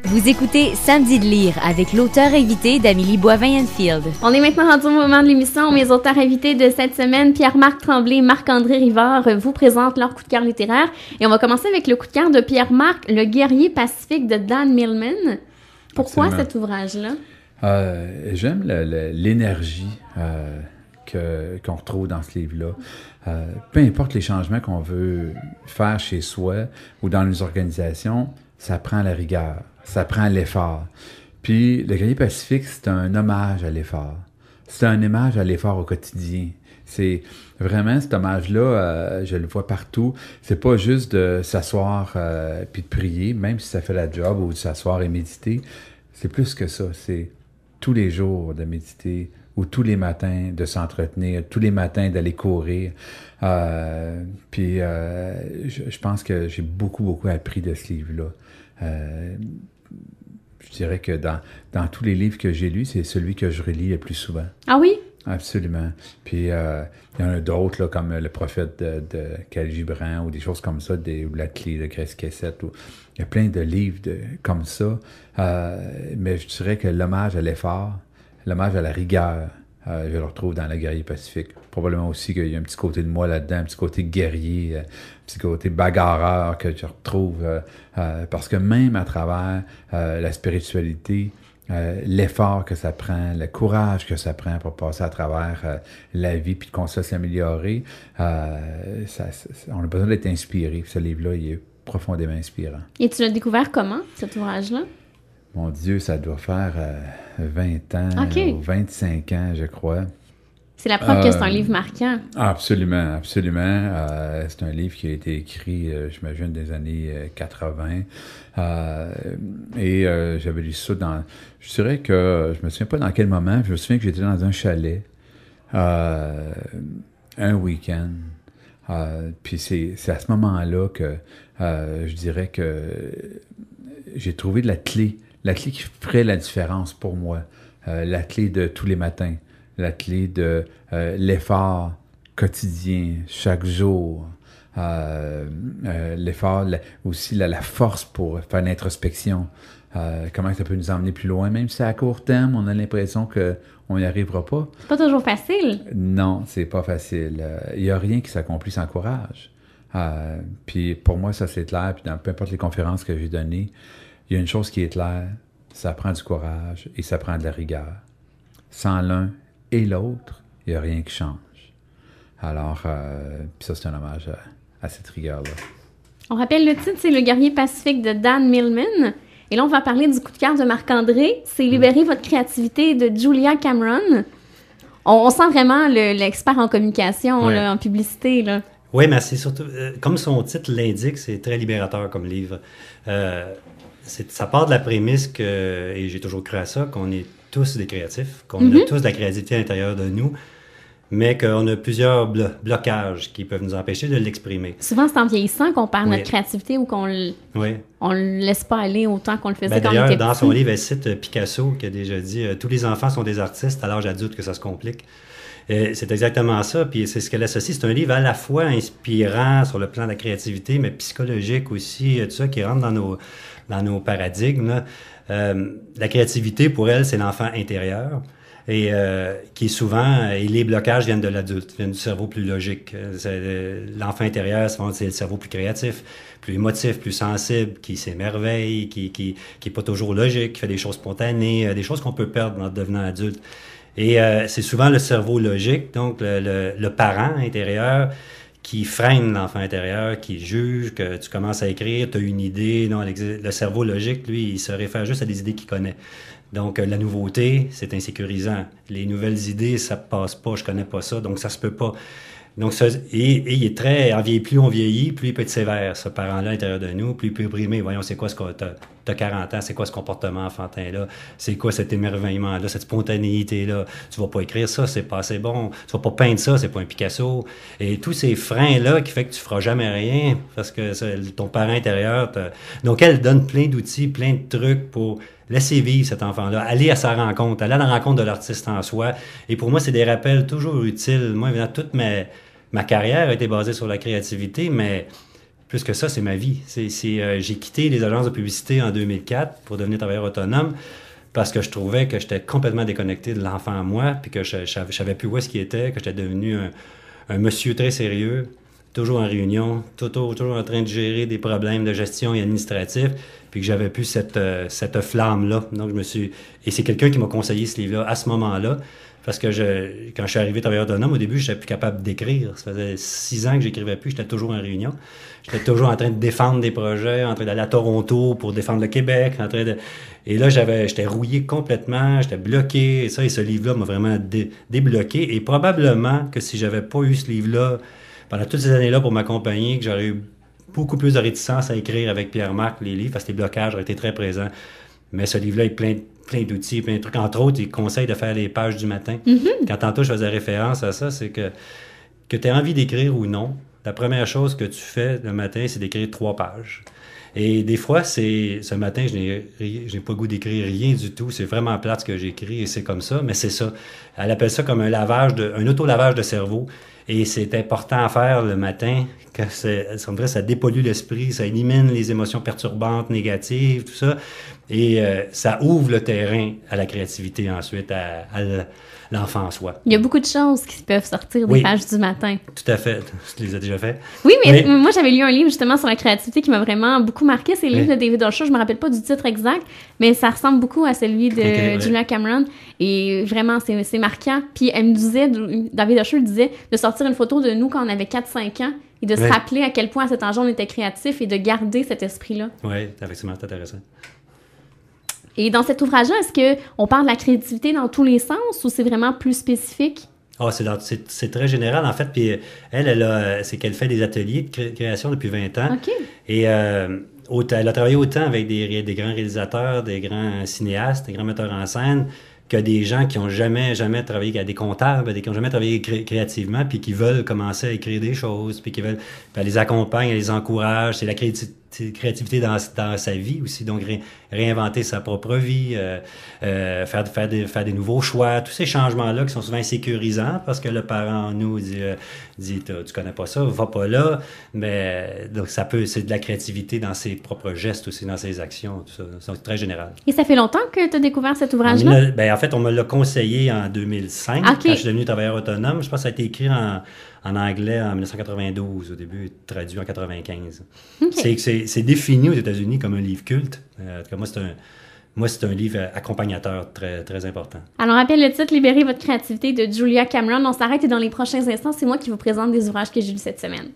Vous écoutez Samedi de lire avec l'auteur invité d'Amélie Boivin-Enfield. On est maintenant rendu au moment de l'émission. Mes auteurs invités de cette semaine, Pierre-Marc Tremblay et Marc-André Rivard, vous présentent leur coup de cœur littéraire. Et on va commencer avec le coup de cœur de Pierre-Marc, Le guerrier pacifique de Dan Millman. Pourquoi Absolument. cet ouvrage-là? J'aime l'énergie qu'on retrouve dans ce livre-là. Peu importe les changements qu'on veut faire chez soi ou dans nos organisations, ça prend la rigueur, ça prend l'effort. Puis le guerrier pacifique, c'est un hommage à l'effort. C'est un hommage à l'effort au quotidien. C'est vraiment cet hommage-là, je le vois partout. C'est pas juste de s'asseoir puis de prier, même si ça fait la job, ou de s'asseoir et méditer. C'est plus que ça. C'est tous les jours de méditer, ou tous les matins de s'entretenir, tous les matins d'aller courir. Puis je pense que j'ai beaucoup appris de ce livre-là. Je dirais que dans tous les livres que j'ai lus, c'est celui que je relis le plus souvent. Ah oui? Absolument. Puis il y en a d'autres, là, comme Le prophète de Khalil Gibran, ou des choses comme ça, ou La clé de Grace Kessette. Il y a plein de livres comme ça. Mais je dirais que l'hommage à l'effort, l'hommage à la rigueur, je le retrouve dans Le guerrier pacifique. Probablement aussi qu'il y a un petit côté de moi là-dedans, un petit côté guerrier, un petit côté bagarreur que je retrouve. Parce que même à travers la spiritualité, l'effort que ça prend, le courage que ça prend pour passer à travers la vie puis de continuer à s'améliorer, on a besoin d'être inspiré. Ce livre-là, il est profondément inspirant. Et tu l'as découvert comment, cet ouvrage-là? Mon Dieu, ça doit faire 20 ans ou 25 ans, je crois. C'est la preuve que c'est un livre marquant. Absolument. C'est un livre qui a été écrit, j'imagine, des années 80. J'avais lu ça je dirais que, je me souviens pas dans quel moment, je me souviens que j'étais dans un chalet, un week-end. Puis c'est à ce moment-là que je dirais que j'ai trouvé la clé qui ferait la différence pour moi, la clé de tous les matins, la clé de l'effort quotidien, chaque jour, l'effort, aussi la force pour faire l'introspection, comment ça peut nous emmener plus loin, même si à court terme, on a l'impression qu'on n'y arrivera pas. C'est pas toujours facile. Non, c'est pas facile. Il n'y a rien qui s'accomplit sans courage. Puis pour moi, ça c'est clair, puis dans peu importe les conférences que j'ai données, il y a une chose qui est claire, ça prend du courage et ça prend de la rigueur. Sans l'un et l'autre, il n'y a rien qui change. Alors, puis ça, c'est un hommage à cette rigueur-là. On rappelle le titre, c'est Le guerrier pacifique de Dan Millman. Et là, on va parler du coup de cœur de Marc-André. C'est Libérer votre créativité de Julia Cameron. On sent vraiment l'expert en communication, Ouais. là, en publicité, là. Oui, mais c'est surtout, comme son titre l'indique, c'est très libérateur comme livre. Ça part de la prémisse que, et j'ai toujours cru à ça, qu'on est tous des créatifs, qu'on a tous de la créativité à l'intérieur de nous, mais qu'on a plusieurs blocages qui peuvent nous empêcher de l'exprimer. Souvent, c'est en vieillissant qu'on perd Oui. notre créativité ou qu'on Oui. on le laisse pas aller autant qu'on le faisait Ben, quand on d'ailleurs, était dans petit. son livre, elle cite Picasso qui a déjà dit « Tous les enfants sont des artistes, à l'âge adulte que ça se complique ». C'est exactement ça, puis c'est ce qu'elle associe. C'est un livre à la fois inspirant sur le plan de la créativité, mais psychologique aussi, tout ça qui rentre dans nos paradigmes, là. La créativité, pour elle, c'est l'enfant intérieur, et qui est souvent, et les blocages viennent de l'adulte, viennent du cerveau plus logique. L'enfant intérieur, c'est le cerveau plus créatif, plus émotif, plus sensible, qui s'émerveille, qui est pas toujours logique, qui fait des choses spontanées, des choses qu'on peut perdre en devenant adulte. Et c'est souvent le cerveau logique, donc le parent intérieur, qui freine l'enfant intérieur, qui juge que tu commences à écrire, tu as une idée. Non, le cerveau logique, lui, il se réfère juste à des idées qu'il connaît. Donc, la nouveauté, c'est insécurisant. Les nouvelles idées, ça passe pas, je connais pas ça, donc ça se peut pas. Donc, et il est très... Plus on vieillit, plus il peut être sévère, ce parent-là à l'intérieur de nous, plus il peut brimer. Voyons, c'est quoi ce que t'as 40 ans, c'est quoi ce comportement enfantin-là? C'est quoi cet émerveillement-là, cette spontanéité-là? Tu vas pas écrire ça, c'est pas assez bon. Tu vas pas peindre ça, c'est pas un Picasso. Et tous ces freins-là qui fait que tu feras jamais rien, parce que ton parent intérieur... Donc, elle donne plein d'outils, plein de trucs pour laisser vivre cet enfant-là, aller à sa rencontre, aller à la rencontre de l'artiste en soi. Et pour moi, c'est des rappels toujours utiles. Moi, évidemment, toute ma carrière a été basée sur la créativité, mais plus que ça, c'est ma vie. J'ai quitté les agences de publicité en 2004 pour devenir travailleur autonome parce que je trouvais que j'étais complètement déconnecté de l'enfant à moi, puis que je savais plus où est-ce qu'il était, que j'étais devenu un monsieur très sérieux, toujours en réunion, toujours en train de gérer des problèmes de gestion et administratifs, puis que j'avais plus cette flamme-là. Donc, et c'est quelqu'un qui m'a conseillé ce livre-là à ce moment-là, parce que quand je suis arrivé travailleur autonome, au début, je n'étais plus capable d'écrire. Ça faisait 6 ans que j'écrivais plus, j'étais toujours en réunion. J'étais toujours en train de défendre des projets, en train d'aller à Toronto pour défendre le Québec, Et là, j'étais rouillé complètement, j'étais bloqué, et ce livre-là m'a vraiment débloqué. Et probablement que si j'avais pas eu ce livre-là pendant toutes ces années-là pour m'accompagner, que j'aurais eu beaucoup plus de réticence à écrire avec Pierre-Marc les livres, parce que les blocages auraient été très présents. Mais ce livre-là est plein d'outils, plein de trucs. Entre autres, il conseille de faire les pages du matin. Mm-hmm. Quand tantôt je faisais référence à ça, c'est que tu aies envie d'écrire ou non, la première chose que tu fais le matin, c'est d'écrire 3 pages. Et des fois, ce matin, je n'ai pas le goût d'écrire rien du tout. C'est vraiment plate ce que j'écris et c'est comme ça, mais c'est ça. Elle appelle ça comme un auto-lavage de cerveau. Et c'est important à faire le matin, que ça dépollue l'esprit, ça élimine les émotions perturbantes, négatives, tout ça. Et ça ouvre le terrain à la créativité ensuite, à l'enfant en soi. Il y a beaucoup de choses qui peuvent sortir des pages du matin. Tout à fait. Tu les as déjà fait? Oui, mais moi, j'avais lu un livre justement sur la créativité qui m'a vraiment beaucoup marqué. C'est le livre de David Osher. Je me rappelle pas du titre exact, mais ça ressemble beaucoup à celui de Julia Cameron. Et vraiment, c'est marquant. Puis elle me disait, David Osher disait, de sortir une photo de nous quand on avait 4-5 ans et de se rappeler à quel point à cet âge on était créatif et de garder cet esprit-là. Oui, effectivement, c'est intéressant. Et dans cet ouvrage-là, est-ce qu'on parle de la créativité dans tous les sens ou c'est vraiment plus spécifique? C'est très général, en fait. Puis c'est qu'elle fait des ateliers de création depuis 20 ans. OK. Et elle a travaillé autant avec des grands réalisateurs, des grands cinéastes, des grands metteurs en scène, que des gens qui n'ont jamais travaillé, des comptables, qui n'ont jamais travaillé créativement, puis qui veulent commencer à écrire des choses, puis elle les accompagne, elle les encourage. C'est la créativité dans sa vie aussi, donc réinventer sa propre vie, faire des nouveaux choix, tous ces changements-là qui sont souvent insécurisants parce que le parent en nous dit tu connais pas ça, va pas là, mais donc c'est de la créativité dans ses propres gestes aussi, dans ses actions, tout ça, c'est très général. Et ça fait longtemps que tu as découvert cet ouvrage-là? En fait, on me l'a conseillé en 2005, quand je suis devenu travailleur autonome. Je pense que ça a été écrit en anglais en 1992, au début, traduit en 1995. Okay. C'est défini aux États-Unis comme un livre culte. En tout cas, moi, c'est un livre accompagnateur très, très important. Alors, on rappelle le titre « Libérez votre créativité » de Julia Cameron. On s'arrête et dans les prochains instants, c'est moi qui vous présente des ouvrages que j'ai lus cette semaine.